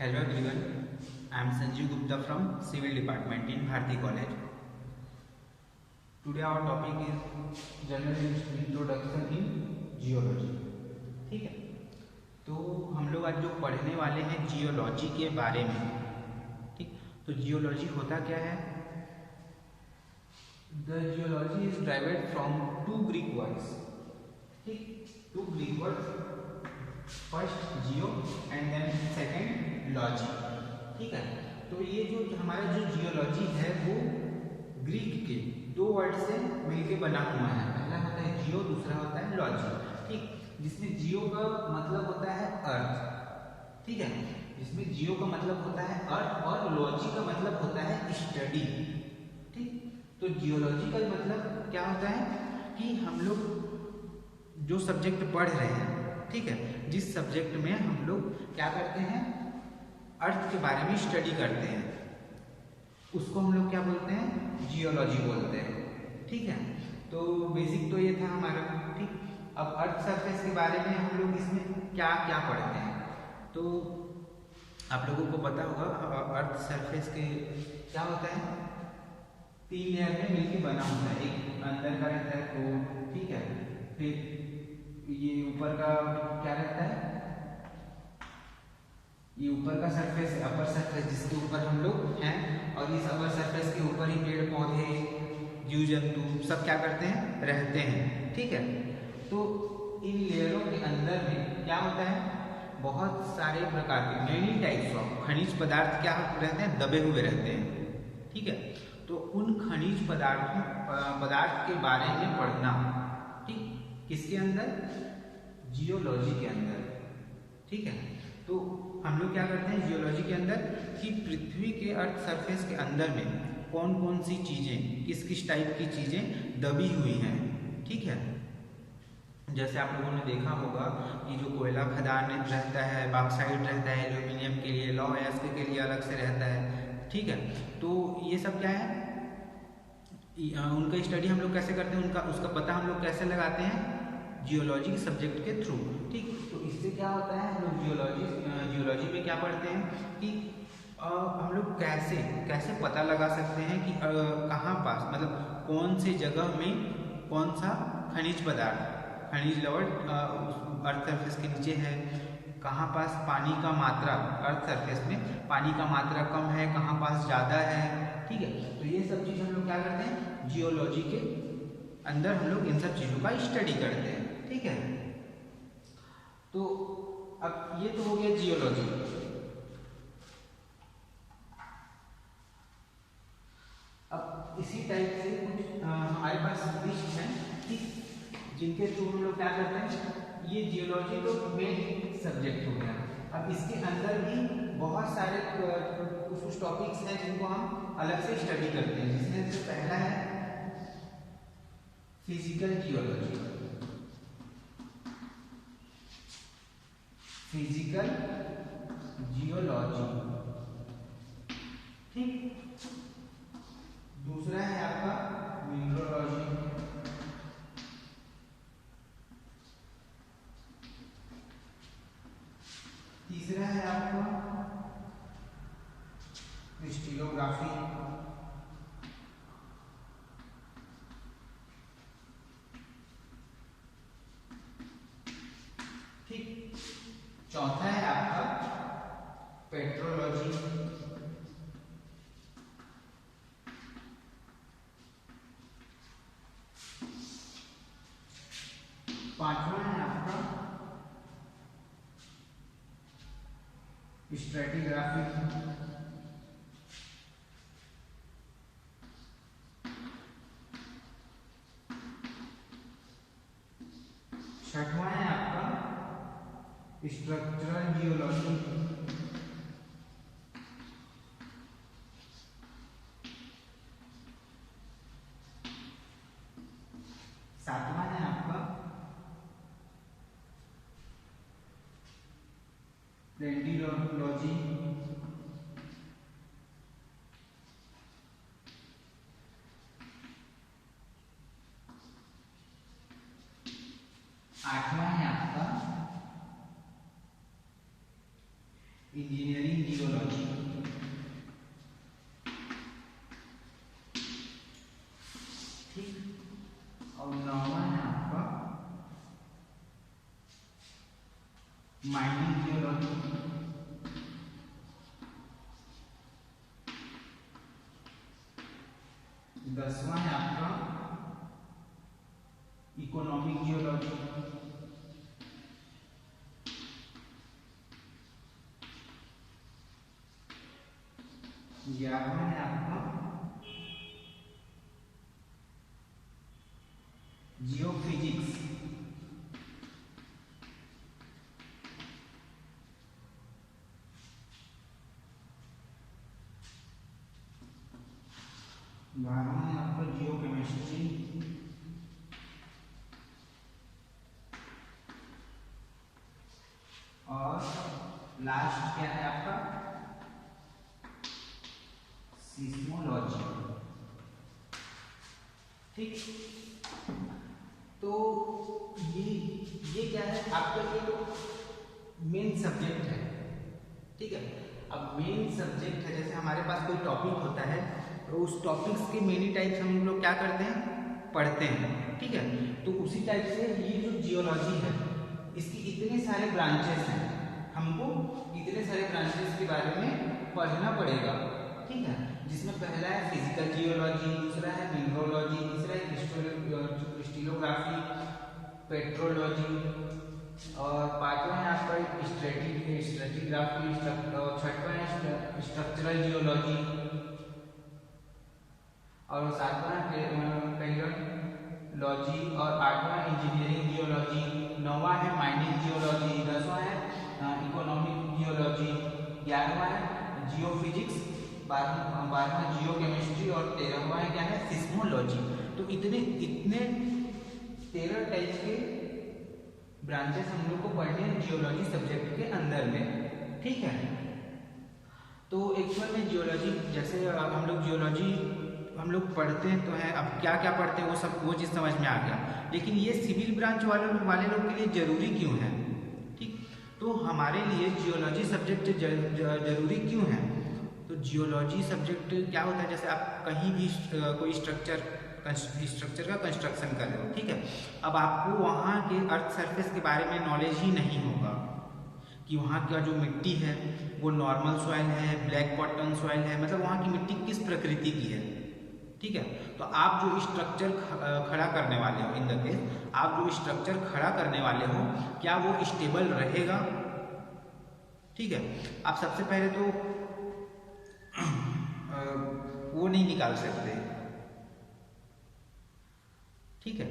Hello everyone, I am Sanjeev Gupta from Civil Department in Bharati College. Today our topic is General Introduction in Geology. ठीक है, तो हम लोग आज जो पढ़ने वाले हैं जियोलॉजी के बारे में. ठीक, तो जियोलॉजी होता क्या है? The geology is derived from two Greek words. ठीक, two Greek words. First geo and then second logy. ठीक है, तो ये जो हमारा जो जियोलॉजी है वो ग्रीक के दो वर्ड से मिलके बना हुआ है. पहला होता है जियो, दूसरा होता है लॉजी. ठीक, जिसमें जियो का मतलब होता है अर्थ. ठीक है, जिसमें जियो का मतलब होता है अर्थ और लॉजी का मतलब होता है स्टडी. ठीक, तो जियोलॉजी का मतलब क्या होता है कि हम लोग जो सब्जेक्ट पढ़ रहे हैं, ठीक है, जिस सब्जेक्ट में हम लोग क्या करते हैं, अर्थ के बारे में स्टडी करते हैं, उसको हम लोग क्या बोलते हैं, जियोलॉजी बोलते हैं. ठीक है, तो बेसिक तो ये था हमारा. ठीक, अब अर्थ सरफेस के बारे में हम लोग इसमें क्या क्या पढ़ते हैं, तो आप लोगों को पता होगा अर्थ सरफेस के क्या होता है, 3 लेयर में मिलके बना होता है. एक अंदर का रहता है कोर, ठीक है, फिर ये ऊपर का क्या रहता है, ये ऊपर का सरफेस है, अपर सरफेस, जिसके ऊपर हम लोग हैं, और इस अपर सरफेस के ऊपर ही पेड़ पौधे, जीव जंतु सब क्या करते हैं, रहते हैं. ठीक है, तो इन लेयरों के अंदर में क्या होता है, बहुत सारे प्रकार के मेनी टाइप्स ऑफ खनिज पदार्थ क्या रहते हैं, दबे हुए रहते हैं. ठीक है, तो उन खनिज पदार्थ के बारे में पढ़ना. ठीक, किसके अंदर, जियोलॉजी के अंदर. ठीक है, तो हम लोग क्या करते हैं जियोलॉजी के अंदर कि पृथ्वी के अर्थ सरफेस के अंदर में कौन कौन सी चीजें, किस किस टाइप की चीजें दबी हुई हैं. ठीक है, जैसे आप लोगों ने देखा होगा कि जो कोयला खदान रहता है, बॉक्साइट रहता है, एल्यूमिनियम के लिए, लौह अयस्क के लिए अलग से रहता है. ठीक है, तो ये सब क्या है, उनका स्टडी हम लोग कैसे करते हैं, उनका उसका पता हम लोग कैसे लगाते हैं, जियोलॉजी सब्जेक्ट के थ्रू. ठीक, तो इससे क्या होता है, हम लोग जियोलॉजी में क्या पढ़ते हैं कि हम लोग कैसे कैसे पता लगा सकते हैं कि कहाँ पास, मतलब कौन से जगह में कौन सा खनिज पदार्थ, खनिज लवण अर्थ सरफेस के नीचे है, कहाँ पास पानी का मात्रा, अर्थ सरफेस में पानी का मात्रा कम है, कहाँ पास ज़्यादा है. ठीक है, तो ये सब चीज़ हम लोग क्या करते हैं, जियोलॉजी के अंदर हम लोग इन सब चीज़ों का स्टडी करते हैं. ठीक है, तो अब ये तो हो गया जियोलॉजी. अब इसी टाइप से कुछ हमारे पास लिस्ट है, ठीक, जिनके थ्रू हम लोग क्या करते हैं, ये जियोलॉजी तो मेन सब्जेक्ट हो गया. अब इसके अंदर भी बहुत सारे कुछ टॉपिक्स हैं जिनको हम अलग से स्टडी करते हैं, जिसमें से पहला है फिजिकल जियोलॉजी. Physical geology. ठीक, दूसरा है आपका मिनरलॉजी. तीसरा है आपका क्रिस्टलोग्राफी. ठीक, चौथा है आपका पेट्रोलॉजी. पांचवा है आपका स्ट्रैटिग्राफी. छठवां है आपका स्ट्रक्चरल जियोलॉजी. सातवां है आपका प्लेंटियोलॉजी. आठवां है आपका इंजीनियरिंग माइनिंग जियोलॉजी, दसवां है आपका इकोनॉमिक जियोलॉजी, ग्यारहवां है आपका जियोफिजिक्स, बारहवां है आपका जियोकेमिस्ट्री, और लास्ट क्या है आपका सिस्मोलॉजी। ठीक, तो ये क्या है आपका, ये तो मेन सब्जेक्ट है। ठीक है, अब मेन सब्जेक्ट है, जैसे हमारे पास कोई टॉपिक होता है तो उस टॉपिक्स के मेनी टाइप्स हम लोग क्या करते हैं, पढ़ते हैं। ठीक है, तो उसी टाइप से ये जो जियोलॉजी है इसकी इतने सारे ब्रांचेस हैं, हमको इतने सारे ब्रांचेस के बारे में पढ़ना पड़ेगा। ठीक है, जिसमें पहला है फिजिकल जियोलॉजी, दूसरा है मिनरोलॉजी, तीसरा है क्रिस्टलोग्राफी, पेट्रोलॉजी, और पांचवा है आपका स्ट्रेटिग्राफी, छठवां है स्ट्रक्चरल जियोलॉजी, और सातवां है पेडोलॉजी, और आठवां इंजीनियरिंग जियोलॉजी, नौवां है माइनिंग जियोलॉजी, दसवां है इकोनॉमिक जियोलॉजी, ग्यारहवां है जियोफिजिक्स, बारहवां जियोकेमिस्ट्री, और तेरहवां है क्या है सिस्मोलॉजी। तो इतने 13 टाइप के ब्रांचेस हम लोग को पढ़ने हैं जियोलॉजी सब्जेक्ट के अंदर में। ठीक है, तो एक्चुअल में जियोलॉजी, जैसे हम लोग पढ़ते हैं तो है, अब क्या क्या पढ़ते हैं वो चीज़ समझ में आ गया, लेकिन ये सिविल ब्रांच वाले लोग के लिए जरूरी क्यों है। ठीक, तो हमारे लिए जियोलॉजी सब्जेक्ट जरूरी क्यों है, तो जियोलॉजी सब्जेक्ट क्या होता है, जैसे आप कहीं भी कोई स्ट्रक्चर का कंस्ट्रक्शन कर रहे हो। ठीक है, अब आपको वहाँ के अर्थ सरफेस के बारे में नॉलेज ही नहीं होगा कि वहाँ का जो मिट्टी है वो नॉर्मल सॉइल है, ब्लैक कॉटन सॉइल है, मतलब वहाँ की मिट्टी किस प्रकृति की है। ठीक है, तो आप जो स्ट्रक्चर खड़ा करने वाले हो, इन द केस आप जो स्ट्रक्चर खड़ा करने वाले हो, क्या वो स्टेबल रहेगा। ठीक है, आप सबसे पहले तो वो नहीं निकाल सकते। ठीक है,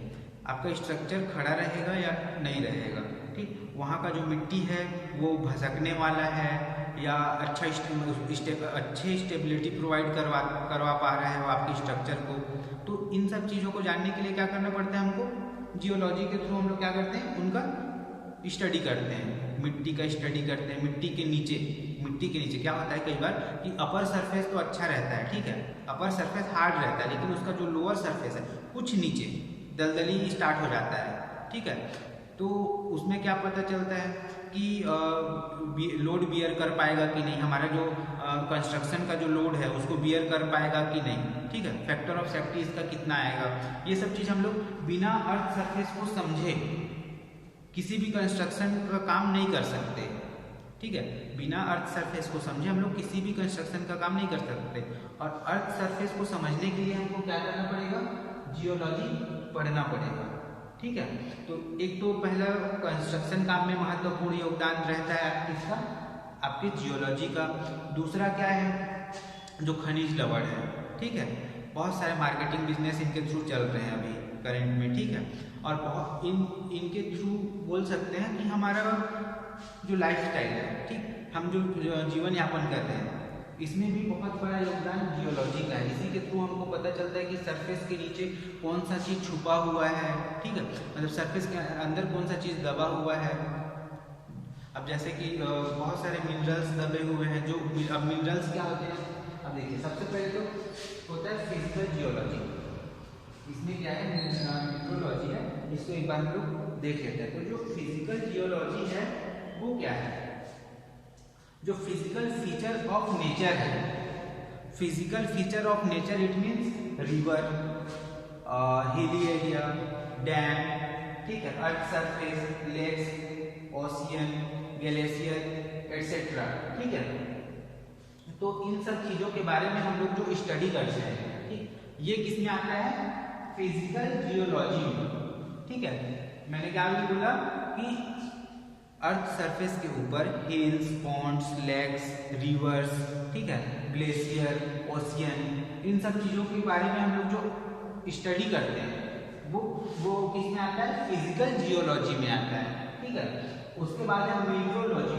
आपका स्ट्रक्चर खड़ा रहेगा या नहीं रहेगा। ठीक, वहाँ का जो मिट्टी है वो भसकने वाला है या अच्छे स्टेबिलिटी प्रोवाइड करवा पा रहा है वो आपके स्ट्रक्चर को। तो इन सब चीज़ों को जानने के लिए क्या करना पड़ता है हमको, जियोलॉजी के थ्रू हम लोग क्या करते हैं, उनका स्टडी करते हैं, मिट्टी का स्टडी करते हैं। मिट्टी के नीचे क्या होता है कई बार कि अपर सरफेस तो अच्छा रहता है, ठीक है, अपर सरफेस हार्ड रहता है, लेकिन उसका जो लोअर सरफेस है कुछ नीचे दलदली स्टार्ट हो जाता है। ठीक है, तो उसमें क्या पता चलता है कि लोड बियर कर पाएगा कि नहीं, हमारा जो कंस्ट्रक्शन का जो लोड है उसको बियर कर पाएगा कि नहीं। ठीक है, फैक्टर ऑफ सेफ्टी इसका कितना आएगा, ये सब चीज़ हम लोग बिना अर्थ सरफेस को समझे किसी भी कंस्ट्रक्शन का काम नहीं कर सकते। ठीक है, बिना अर्थ सरफेस को समझे हम लोग किसी भी कंस्ट्रक्शन का काम नहीं कर सकते। और अर्थ सरफेस को समझने के लिए हमको क्या करना पड़ेगा, जियोलॉजी पढ़ना पड़ेगा। ठीक है, तो एक तो पहला कंस्ट्रक्शन काम में महत्वपूर्ण योगदान रहता है किसका, आपके जियोलॉजी का। दूसरा क्या है, जो खनिज लवण है। ठीक है, बहुत सारे मार्केटिंग बिजनेस इनके थ्रू चल रहे हैं अभी करंट में। ठीक है, और बहुत इनके थ्रू बोल सकते हैं कि हमारा जो लाइफस्टाइल है, ठीक, हम जो जीवन यापन कर रहे हैं, इसमें भी बहुत बड़ा योगदान जियोलॉजी का है। इसी के थ्रू हमको पता चलता है कि सरफेस के नीचे कौन सा चीज़ छुपा हुआ है। ठीक है, मतलब सरफेस के अंदर कौन सा चीज़ दबा हुआ है। अब जैसे कि बहुत सारे मिनरल्स दबे हुए हैं, जो अब मिनरल्स क्या होते हैं, अब देखिए सबसे पहले तो होता है फिजिकल जियोलॉजी, इसमें क्या है मिनरोलॉजी है, इसको एक बार हम लोग देख लेते हैं। तो जो फिजिकल जियोलॉजी है वो क्या है, जो फिजिकल फीचर ऑफ नेचर है। Physical feature of nature it means river, hilly area, dam, ठीक है, earth surface, lakes, ocean, glacier etcetera. ठीक है, तो इन सब चीजों के बारे में हम लोग जो स्टडी करते हैं, ठीक, ये किस में आता है? फिजिकल जियोलॉजी में। ठीक है, मैंने क्या भी बोला कि अर्थ सरफेस के ऊपर हिल्स, पॉन्ड्स, लेक्स, रिवर्स, ठीक है, ग्लेशियर, ओशियन, इन सब चीजों के बारे में हम लोग जो स्टडी करते हैं वो किस में आता है? फिजिकल जियोलॉजी में आता है। ठीक है, उसके बाद है मिनरोलॉजी।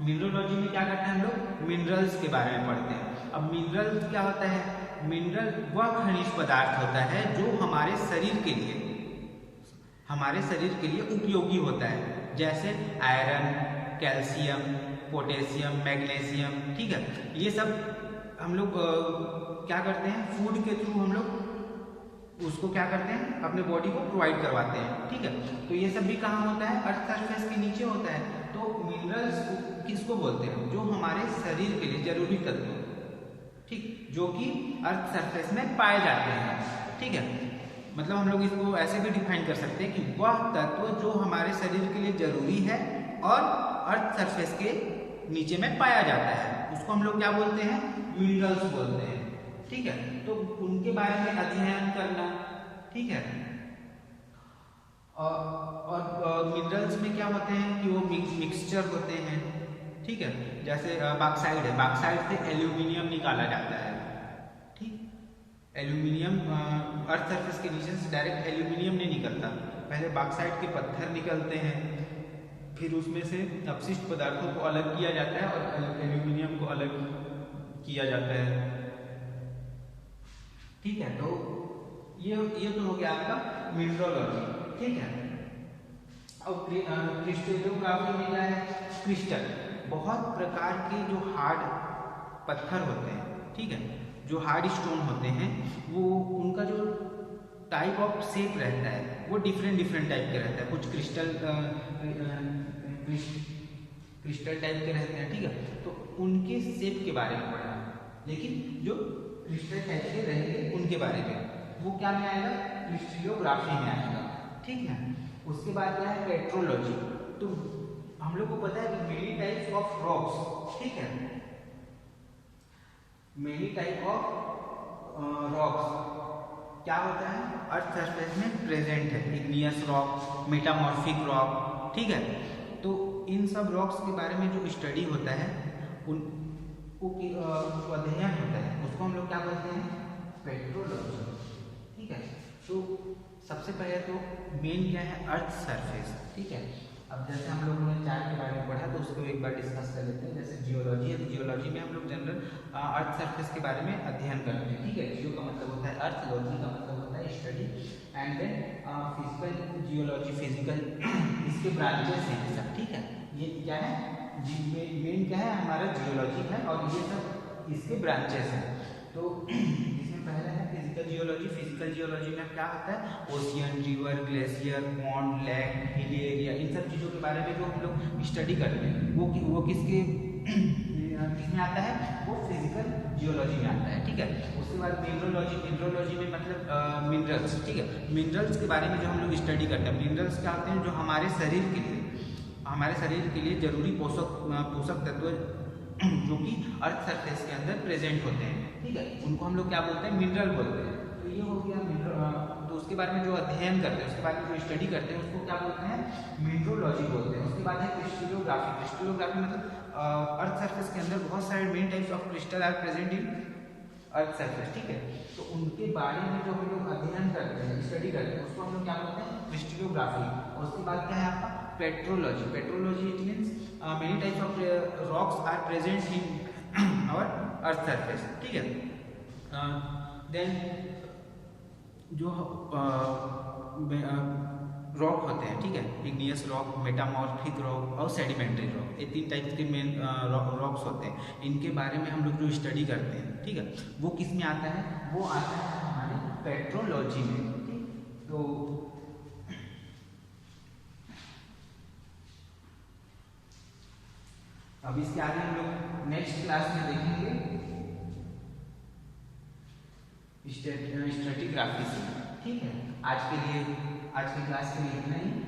मिनरोलॉजी में क्या करते हैं हम लोग? मिनरल्स के बारे में पढ़ते हैं। अब मिनरल्स क्या होता है? मिनरल वह खनिज पदार्थ होता है जो हमारे शरीर के लिए उपयोगी होता है, जैसे आयरन, कैल्शियम, पोटेशियम, मैग्नीशियम। ठीक है, ये सब हम लोग क्या करते हैं? फूड के थ्रू हम लोग उसको क्या करते हैं? अपने बॉडी को प्रोवाइड करवाते हैं। ठीक है, तो ये सब भी कहाँ होता है? अर्थ सरफेस के नीचे होता है। तो मिनरल्स किसको बोलते हैं? जो हमारे शरीर के लिए जरूरी तत्व, ठीक, जो कि अर्थ सरफेस में पाए जाते हैं। ठीक है, मतलब हम लोग इसको ऐसे भी डिफाइन कर सकते हैं कि वह तत्व जो हमारे शरीर के लिए जरूरी है और अर्थ सरफेस के नीचे में पाया जाता है, उसको हम लोग क्या बोलते हैं? मिनरल्स बोलते हैं। ठीक है, तो उनके बारे में अध्ययन करना। ठीक है, और मिनरल्स में क्या होते हैं कि वो मिक्सचर होते हैं। ठीक है, जैसे बॉक्साइड है, बॉक्साइड से एल्यूमिनियम निकाला जाता है। ठीक, एल्यूमिनियम अर्थ सरफेस के नीचे से डायरेक्ट एल्यूमिनियम नहीं निकलता, पहले बॉक्साइड के पत्थर निकलते हैं, फिर उसमें से अपशिष्ट पदार्थों को अलग किया जाता है और एल्यूमिनियम को अलग किया जाता है। ठीक है, तो ये तो हो गया आपका मिनरोलॉजी। ठीक है, अब क्रिस्टलोग्राफी में क्या है? क्रिस्टल, बहुत प्रकार के जो हार्ड पत्थर होते हैं, ठीक है, जो हार्ड स्टोन होते हैं, वो उनका जो टाइप ऑफ शेप रहता है वो डिफरेंट टाइप के रहता है। कुछ क्रिस्टल टाइप के रहते हैं। ठीक है, तो उनके शेप के बारे में पढ़ा, लेकिन जो क्रिस्टल टाइप के रहेंगे उनके बारे में वो क्या में आएगा? क्रिस्टलोग्राफी में आएगा। ठीक है, उसके बाद क्या है? पेट्रोलॉजी। तो हम लोग को पता है कि मेनी टाइप्स ऑफ रॉक्स, ठीक है, मेनी टाइप ऑफ रॉक्स क्या होता है? अर्थ सरफेस में प्रेजेंट है। Igneous rock, metamorphic rock. ठीक है, तो इन सब रॉक्स के बारे में जो स्टडी होता है, उनको अध्ययन होता है, उसको हम लोग क्या बोलते हैं? पेट्रोलॉजी। ठीक है, तो सबसे पहले तो मेन क्या है? Earth surface. ठीक है, अब जैसे हम लोगों ने चार्ट के बारे में पढ़ा तो उसको एक बार डिस्कस कर लेते हैं। जैसे जियोलॉजी है, तो जियोलॉजी में हम लोग जनरल अर्थ सरफेस के बारे में अध्ययन करते हैं। ठीक है, जियो का मतलब होता है अर्थ, लॉजी का मतलब होता है study, and then physical geology, physical इसके ब्रांचेस हैं सब। ठीक है, ये क्या है? मेन क्या है? हमारा जियोलॉजी है और ये सब इसके ब्रांचेस हैं। तो इसमें पहला है फिजिकल जियोलॉजी। फिजिकल जियोलॉजी में क्या होता है? Ocean, river, glacier, pond, lake, hill area, इन सब चीज़ों के बारे में जो हम लोग स्टडी करते हैं वो किसके किसमें आता है? वो फिजिकल जियोलॉजी में आता है। ठीक है, उसके बाद मिनरोलॉजी। मिनरोलॉजी में मतलब मिनरल्स। ठीक है, मिनरल्स के बारे में जो हम लोग स्टडी करते हैं, मिनरल्स क्या होते हैं? जो हमारे शरीर के लिए जरूरी पोषक तत्व जो कि अर्थ सरफेस के अंदर प्रेजेंट होते हैं। ठीक है, उनको हम लोग क्या बोलते हैं? मिनरल बोलते हैं। तो ये हो गया मिनरल। तो उसके बारे में जो अध्ययन करते हैं, उसके बारे में जो स्टडी करते हैं, उसको क्या बोलते हैं? मिनरोलॉजी बोलते हैं। उसके बाद है क्रिस्टलोग्राफी। क्रिस्टलोग्राफी मतलब अर्थ सरफेस के अंदर बहुत सारे main types of crystal are present in earth surface. ठीक है, तो उनके बारे में जो हम लोग अध्ययन करते हैं, स्टडी करते हैं, उसको हम लोग क्या बोलते हैं? क्रिस्टलोग्राफी। और उसके बाद क्या है आपका? Petrology. Petrology it means many types of rocks are present in our earth surface. ठीक है, देन जो रॉक होते हैं, ठीक है, इग्नियस रॉक, मेटामॉर्फिक रॉक और सेडिमेंट्री रॉक, ये 3 टाइप्स के मेन रॉक्स होते हैं। इनके बारे में हम लोग जो स्टडी करते हैं, ठीक है, वो किस में आता है? वो आता है हमारे पेट्रोलॉजी में। ठीक, तो अब इसके आगे हम लोग नेक्स्ट क्लास में देखेंगे स्ट्रैटिग्राफी से। ठीक है, आज के लिए आज की क्लास के लिए इतना ही।